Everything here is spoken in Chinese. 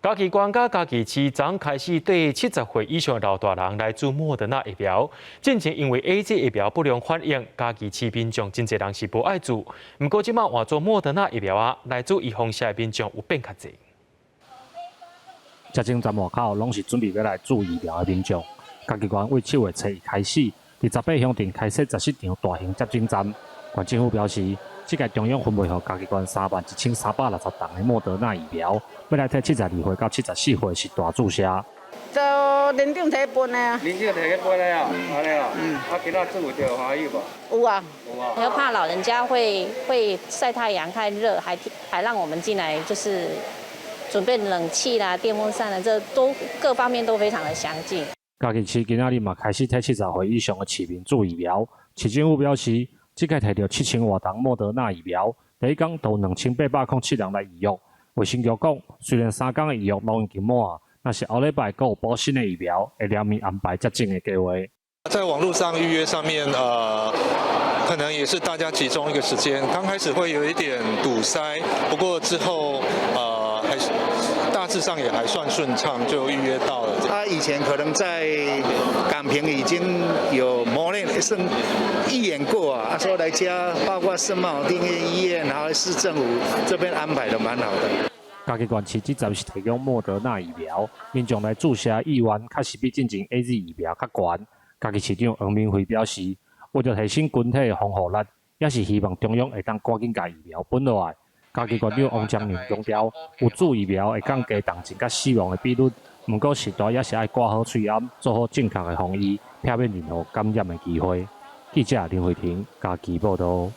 嘉义县甲嘉义市昨开始对70岁以上老大人来注莫德纳疫苗。之前因为 AZ 疫苗不良反应，嘉义市民众真侪人是无爱注。不过即马换做莫德纳疫苗啊，来自预防社的民众有变较侪。接种站外口拢是准备要来注疫苗的民众。嘉义县为7月初1开始，伫18乡镇开设14场大型接种站。县政府表示，这届中央分配予嘉义县31360栋的莫德纳疫苗，要来替72岁到74岁是大注射。就连长摕分的啊。连长摕去分的啊，安尼哦。啊，其他注有着欢喜无？有啊。有啊。又怕老人家会晒太阳太热，还让我们进来就是准备冷气啦、电风扇啦，这都各方面都非常的详尽。嘉义市今仔日嘛开始替70岁以上的市民注疫苗，市政府表示，这届摕到7000多栋莫德纳疫苗，第一天到2807人来预约。卫生局讲，虽然3天的预约拢已经满，但是后礼拜还有补新的疫苗，会连面安排接种的计划。在网络上预约上面，可能也是大家集中一个时间，刚开始会有一点堵塞，不过之后还是大致上也还算顺畅，就预约到了。他以前可能在港坪已经有磨练预演过啊，说来家包括圣马丁医院，然后市政府这边安排的蛮好的。嘉义县市暂时提供莫德纳疫苗，民众来注射意愿确实比进前 AZ 疫苗较悬。嘉义市长黄明辉表示，为了提升群体的防护力，也是希望中央会当赶紧把疫苗分落来。嘉义县长王江宁强调，有注疫苗会降低重症甲死亡的比率，不过时代也是爱挂好喙罨，做好正确的防疫，避免任何感染的机会。记者林慧婷，嘉义报道。